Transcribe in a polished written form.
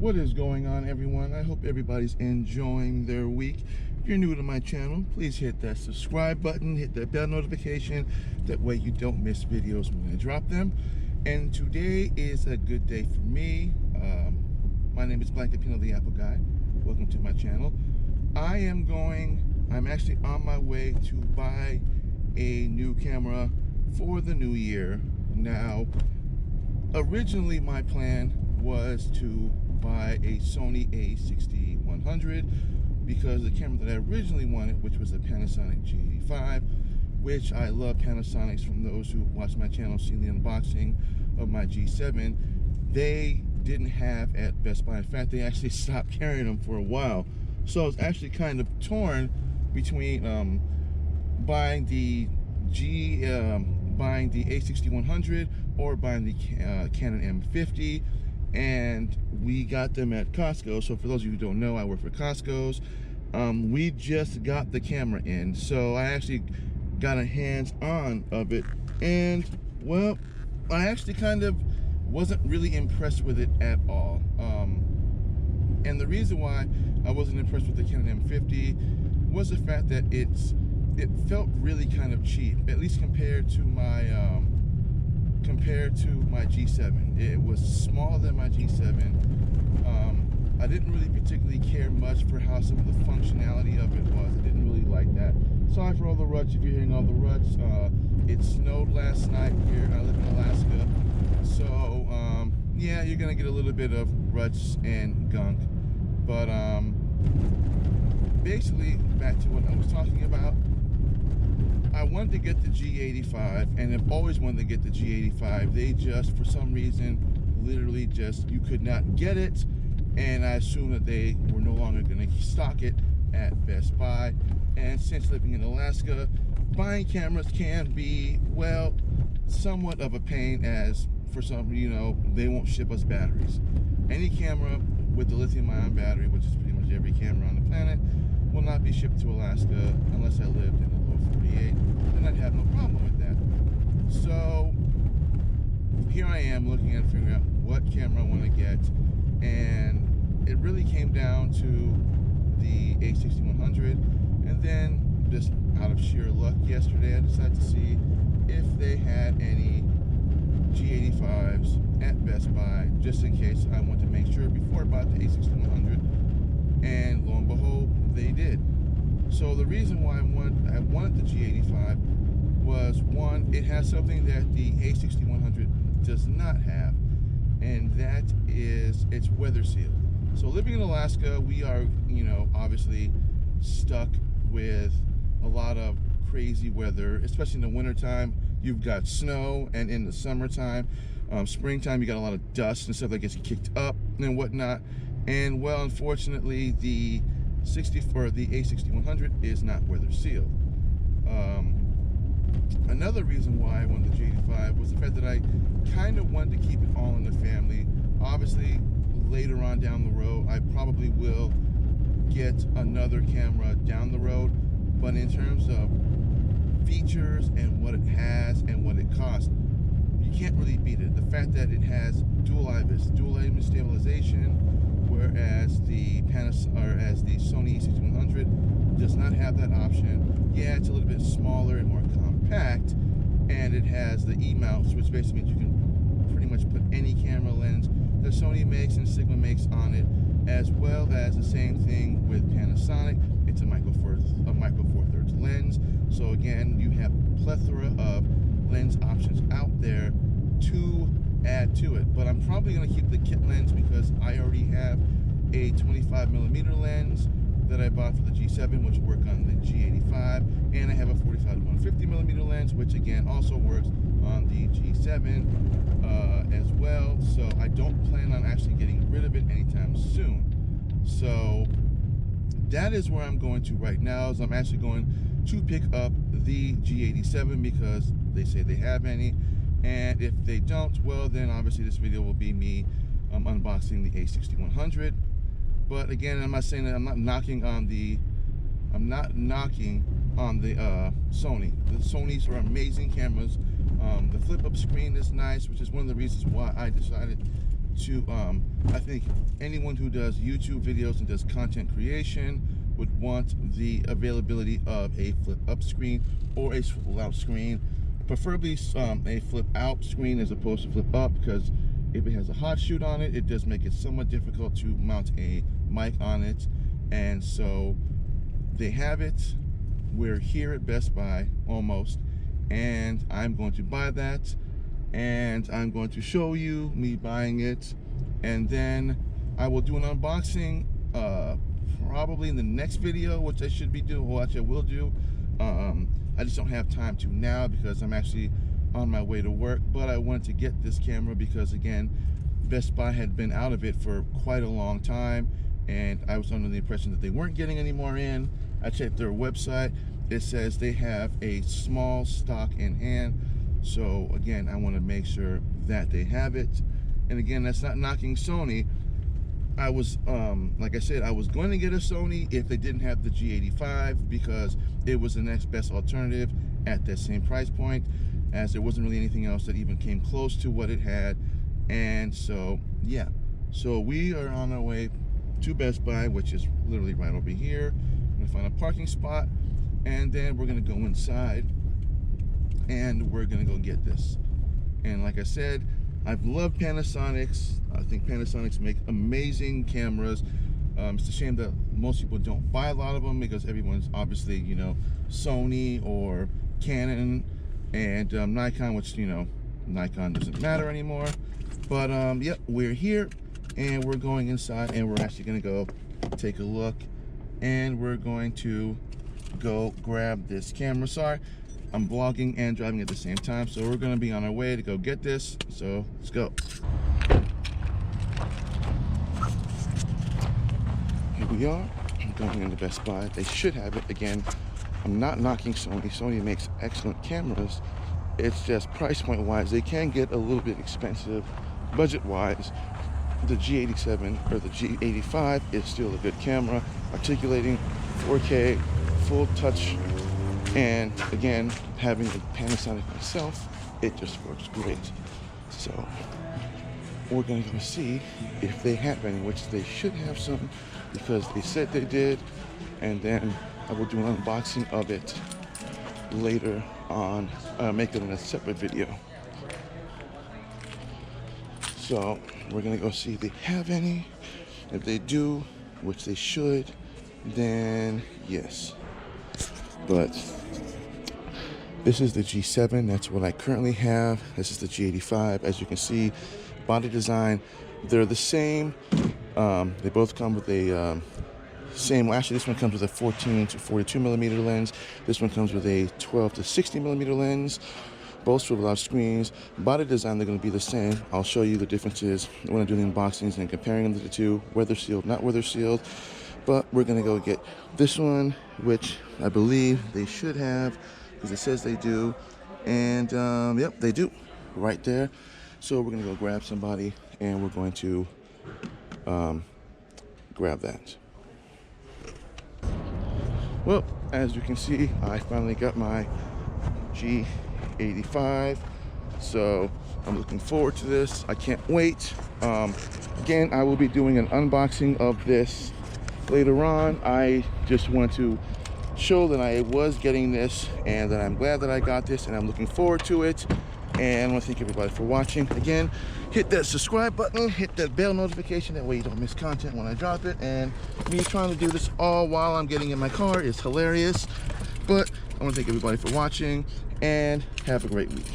What is going on, everyone? I hope everybody's enjoying their week. If you're new to my channel, please hit that subscribe button, hit that bell notification. That way you don't miss videos when I drop them. And today is a good day for me. My name is Blanket Pino, the Apple Guy. Welcome to my channel. I'm actually on my way to buy a new camera for the new year. Now, originally my plan was to buy a Sony a6100 because the camera that I originally wanted, which was a Panasonic G85, which I love Panasonics. From those who watch my channel, seen the unboxing of my G7, they didn't have at Best Buy. In fact, they actually stopped carrying them for a while. So I was actually kind of torn between buying the a6100 or buying the Canon M50, and we got them at Costco. So for those of you who don't know, I work for Costco's. We just got the camera in, so I actually got a hands-on of it, and well, I actually kind of wasn't really impressed with it at all. And the reason why I wasn't impressed with the Canon M50 was the fact that it felt really kind of cheap, at least compared to my G7. It was smaller than my G7. I didn't really particularly care much for how some of the functionality of it was. I didn't really like that. Sorry for all the ruts if you're hearing all the ruts. It snowed last night here. I live in Alaska, so yeah, you're gonna get a little bit of ruts and gunk. But basically, back to what I was talking about. I wanted to get the G85, and I've always wanted to get the G85. They just, for some reason, literally just, you could not get it, and I assumed that they were no longer going to stock it at Best Buy. And since living in Alaska, buying cameras can be, well, somewhat of a pain, as for some, they won't ship us batteries. Any camera with the lithium-ion battery, which is pretty much every camera on the planet, will not be shipped to Alaska unless I lived in the lower 48, and I'd have no problem with that. So here I am looking at figuring out what camera I want to get, and it really came down to the a6100. And then, just out of sheer luck, yesterday I decided to see if they had any G85s at Best Buy, just in case I wanted to make sure before I bought the a6100. And lo and behold, they did. So the reason why I wanted the G85 was, one, it has something that the a6100 does not have, and that is it's weather sealed. So living in Alaska, we are, obviously stuck with a lot of crazy weather, especially in the wintertime. You've got snow, and in the summertime, springtime, you got a lot of dust and stuff that gets kicked up and whatnot. And well, unfortunately, the a6100 is not weather sealed. Another reason why I wanted the G85 was the fact that I kind of wanted to keep it all in the family. Obviously, later on down the road, I probably will get another camera down the road, but in terms of features and what it has and what it costs, you can't really beat it. The fact that it has dual image stabilization, whereas the Sony a6100 does not have that option. Yeah, it's a little bit smaller and more compact, and it has the E-mounts, which basically means you can pretty much put any camera lens that Sony makes and Sigma makes on it, as well as the same thing with Panasonic. It's a micro four thirds lens. So again, you have a plethora of lens options out there to add to it. But I'm probably going to keep the kit lens because I already have a 25mm lens that I bought for the G7, which will work on the G85, and I have a 45 to 150mm lens, which again also works on the G7 as well. So I don't plan on actually getting rid of it anytime soon. So that is where I'm going to right now. Is I'm actually going to pick up the G87 because they say they have any, and if they don't, well, then obviously this video will be me unboxing the a6100. But again, I'm not saying that I'm not knocking on the Sony. The Sonys are amazing cameras. The flip-up screen is nice, which is one of the reasons why I decided to, I think anyone who does YouTube videos and does content creation would want the availability of a flip up screen or a swivel out screen, preferably a flip out screen as opposed to flip up, because if it has a hot shoot on it, it does make it somewhat difficult to mount a mic on it. And so they have it. We're here at Best Buy almost, and I'm going to buy that, and I'm going to show you me buying it, and then I will do an unboxing probably in the next video, which I should be doing, which I will do. I just don't have time to now because I'm actually on my way to work, but I wanted to get this camera because, again, Best Buy had been out of it for quite a long time, and I was under the impression that they weren't getting any more in. I checked their website. It says they have a small stock in hand. So again, I want to make sure that they have it. And again, that's not knocking Sony. I was, like I said, I was going to get a Sony if they didn't have the G85, because it was the next best alternative at that same price point, as there wasn't really anything else that even came close to what it had. And so, yeah. So we are on our way to Best Buy, which is literally right over here. I'm gonna find a parking spot, and then we're gonna go inside and we're gonna go get this. And like I said, I've loved Panasonics. I think Panasonics make amazing cameras. It's a shame that most people don't buy a lot of them because everyone's obviously, you know, Sony or Canon and Nikon, which, you know, Nikon doesn't matter anymore. But yep, we're here and we're going inside, and we're actually gonna go take a look, and we're going to go grab this camera. Sorry, I'm vlogging and driving at the same time, so we're gonna be on our way to go get this. So let's go. Here we are. I'm going into Best Buy. They should have it. Again, I'm not knocking Sony. Sony makes excellent cameras. It's just price point wise, they can get a little bit expensive. Budget wise, the G87 or the G85 is still a good camera, articulating 4K, full touch, and again, having a Panasonic myself, it just works great. So we're gonna go see if they have any, which they should have some because they said they did, and then I will do an unboxing of it later on, make it in a separate video. So we're gonna go see if they have any. If they do, which they should, then yes. But this is the G7, that's what I currently have. This is the G85. As you can see, body design, they're the same. They both come with a same, well, actually this one comes with a 14 to 42 millimeter lens. This one comes with a 12 to 60 millimeter lens. Both swivel out screens. Body design, they're going to be the same. I'll show you the differences when I do the unboxings and comparing them to the two, weather sealed, not weather sealed. But we're going to go get this one, which I believe they should have because it says they do. And yep, they do right there. So we're going to go grab somebody and we're going to grab that. Well, as you can see, I finally got my G85, so I'm looking forward to this. I can't wait. Again, I will be doing an unboxing of this later on. I just want to show that I was getting this and that I'm glad that I got this, and I'm looking forward to it. And I want to thank everybody for watching. Again, hit that subscribe button, hit that bell notification, that way you don't miss content when I drop it. And me trying to do this all while I'm getting in my car is hilarious. But I want to thank everybody for watching, and have a great week.